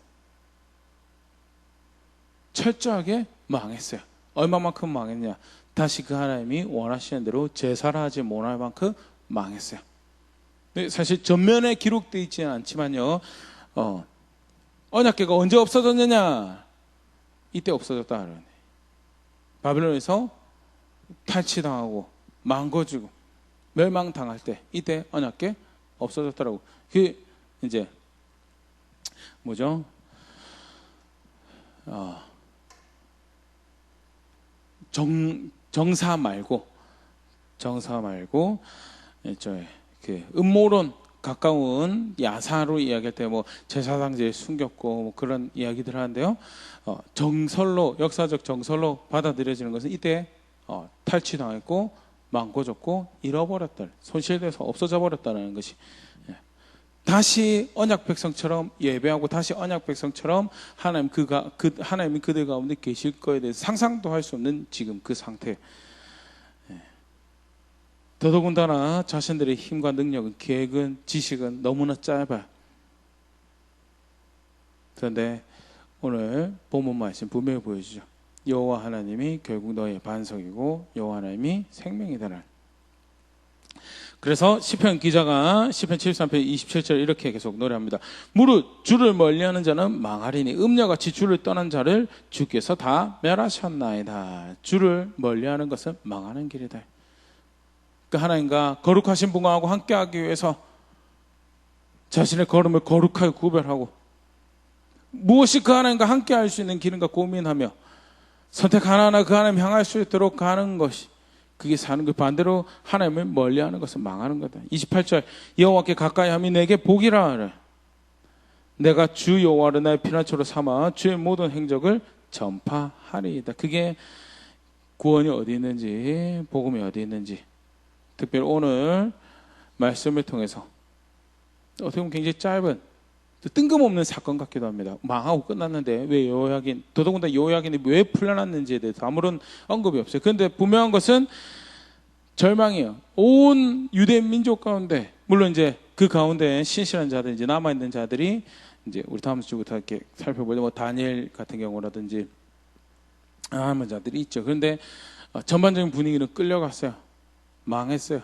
철저하게 망했어요. 얼마만큼 망했냐? 다시 그 하나님이 원하시는 대로 제사를 하지 못할 만큼 망했어요. 사실 전면에 기록되어 있지는 않지만요. 언약궤가 언제 없어졌느냐? 이때 없어졌다. 바벨론에서 탈취당하고 망거지고 멸망당할 때 이때 언약궤 없어졌더라고. 그 이제 뭐죠? 정사 말고 그 음모론 가까운 야사로 이야기할 때 뭐 제사상제에 숨겼고 뭐 그런 이야기들 하는데요. 정설로 역사적 정설로 받아들여지는 것은 이때 탈취당했고 망고졌고 잃어버렸다, 손실돼서 없어져 버렸다는 것이 다시 언약 백성처럼 예배하고 다시 언약 백성처럼 하나님이 그들 가운데 계실 거에 대해서 상상도 할 수 없는 지금 그 상태. 더더군다나 자신들의 힘과 능력은 계획은 지식은 너무나 짧아요. 그런데 오늘 본문 말씀 분명히 보여주죠. 여호와 하나님이 결국 너의 반석이고 여호와 하나님이 생명이다. 그래서 시편 기자가 시편 73편 27절 이렇게 계속 노래합니다. 무릇 주를 멀리하는 자는 망하리니 음녀같이 주를 떠난 자를 주께서 다 멸하셨나이다. 주를 멀리하는 것은 망하는 길이다. 그 하나님과 거룩하신 분과 함께하기 위해서 자신의 걸음을 거룩하게 구별하고 무엇이 그 하나님과 함께할 수 있는 길인가 고민하며 선택 하나하나 그 하나님 향할 수 있도록 가는 것이 그게 사는 거. 반대로 하나님을 멀리하는 것은 망하는 거다. 28절 여호와께 가까이 함이 내게 복이라 하라. 내가 주 여호와를 나의 피난처로 삼아 주의 모든 행적을 전파하리이다. 그게 구원이 어디 있는지 복음이 어디 있는지 특별히 오늘 말씀을 통해서 어떻게 보면 굉장히 짧은 뜬금없는 사건 같기도 합니다. 망하고 끝났는데 왜 여호야긴, 더더군다나 여호야긴이 왜 풀려났는지에 대해서 아무런 언급이 없어요. 그런데 분명한 것은 절망이에요. 온 유대 민족 가운데, 물론 이제 그 가운데 신실한 자들, 이제 남아있는 자들이 이제 우리 다음 주부터 이렇게 살펴보자 뭐 다니엘 같은 경우라든지 남은 자들이 있죠. 그런데 전반적인 분위기는 끌려갔어요. 망했어요.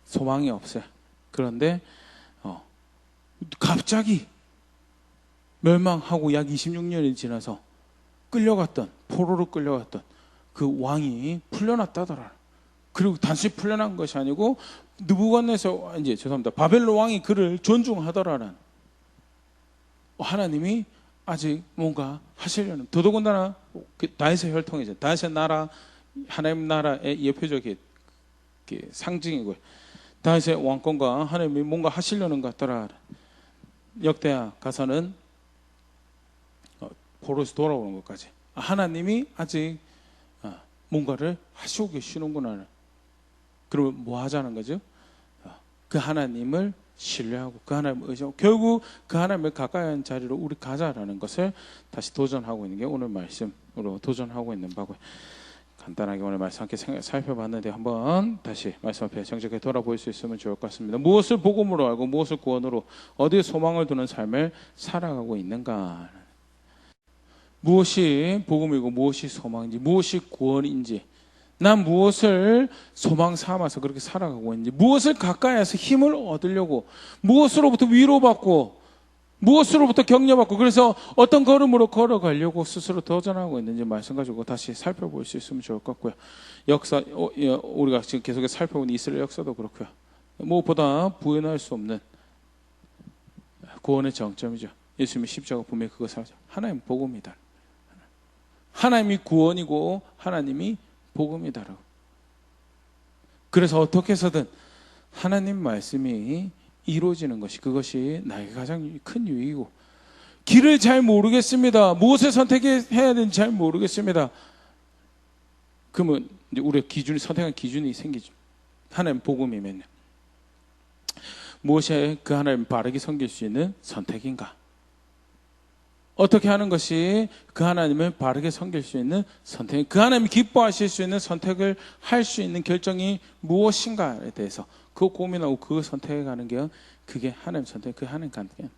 소망이 없어요. 그런데 갑자기 멸망하고 약 26년이 지나서 포로로 끌려갔던 그 왕이 풀려났다더라. 그리고 단순히 풀려난 것이 아니고 느부갓네살 바벨론 왕이 그를 존중하더라는 하나님이 아직 뭔가 하시려는, 더더군다나 다윗의 혈통이죠. 다윗의 나라, 하나님 나라의 예표적인 상징이고요. 다윗의 왕권과 하나님이 뭔가 하시려는 것 같더라. 역대하 가서는 포로에서 돌아오는 것까지 하나님이 아직 뭔가를 하시고 계시는구나. 그러면 뭐 하자는 거죠? 그 하나님을 신뢰하고 그 하나님을 의지하고 결국 그 하나님을 가까이 하는 자리로 우리 가자라는 것을 다시 도전하고 있는 게 오늘 말씀으로 도전하고 있는 바고요. 간단하게 오늘 말씀 함께 살펴봤는데 한번 다시 말씀 앞에 정직하게 돌아볼 수 있으면 좋을 것 같습니다. 무엇을 복음으로 알고 무엇을 구원으로 어디에 소망을 두는 삶을 살아가고 있는가? 무엇이 복음이고 무엇이 소망인지 무엇이 구원인지 난 무엇을 소망 삼아서 그렇게 살아가고 있는지 무엇을 가까이에서 힘을 얻으려고 무엇으로부터 위로받고 무엇으로부터 격려받고 그래서 어떤 걸음으로 걸어가려고 스스로 도전하고 있는지 말씀 가지고 다시 살펴볼 수 있으면 좋을 것 같고요. 역사 우리가 지금 계속해서 살펴보는 이스라엘 역사도 그렇고요. 무엇보다 부인할 수 없는 구원의 정점이죠. 예수님의 십자가 분명히 그것을 하죠. 하나님 복음이다. 하나님이 구원이고 하나님이 복음이다라고. 그래서 어떻게 해서든 하나님 말씀이 이루어지는 것이, 그것이 나에게 가장 큰 유익이고, 길을 잘 모르겠습니다. 무엇을 선택해야 되는지 잘 모르겠습니다. 그러면 이제 우리가 선택한 기준이 생기죠. 하나님 복음이면요. 무엇이 그 하나님 바르게 섬길 수 있는 선택인가? 어떻게 하는 것이 그 하나님을 바르게 섬길 수 있는 선택, 그 하나님이 기뻐하실 수 있는 선택을 할 수 있는 결정이 무엇인가에 대해서 그거 고민하고 그거 선택해 가는 게, 그게 하나님 선택, 그 하나님 관계.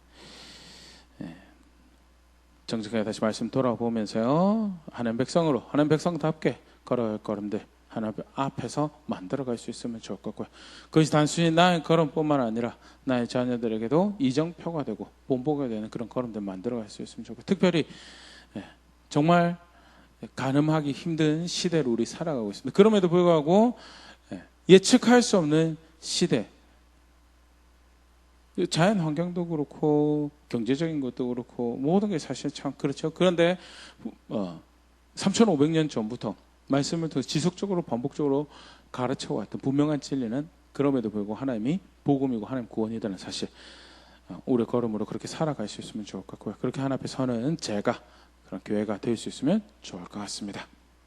정직하게 다시 말씀 돌아보면서요, 하나님 백성으로, 하나님 백성답게 걸어갈 걸음들 하나님 앞에서 만들어갈 수 있으면 좋을 것 같고요. 그것이 단순히 나의 걸음뿐만 아니라 나의 자녀들에게도 이정표가 되고 본보가 되는 그런 걸음들 만들어갈 수 있으면 좋고, 특별히 정말 가늠하기 힘든 시대로 우리 살아가고 있습니다. 그럼에도 불구하고 예측할 수 없는 시대, 자연 환경도 그렇고 경제적인 것도 그렇고 모든 게 사실 참 그렇죠. 그런데 3,500년 전부터 말씀을 통해 지속적으로 반복적으로 가르쳐왔던 분명한 진리는, 그럼에도 불구하고 하나님이 복음이고 하나님 구원이라는 사실, 우리 걸음으로 그렇게 살아갈 수 있으면 좋을 것 같고요. 그렇게 하나님 앞에 서는 제가, 그런 교회가 될 수 있으면 좋을 것 같습니다.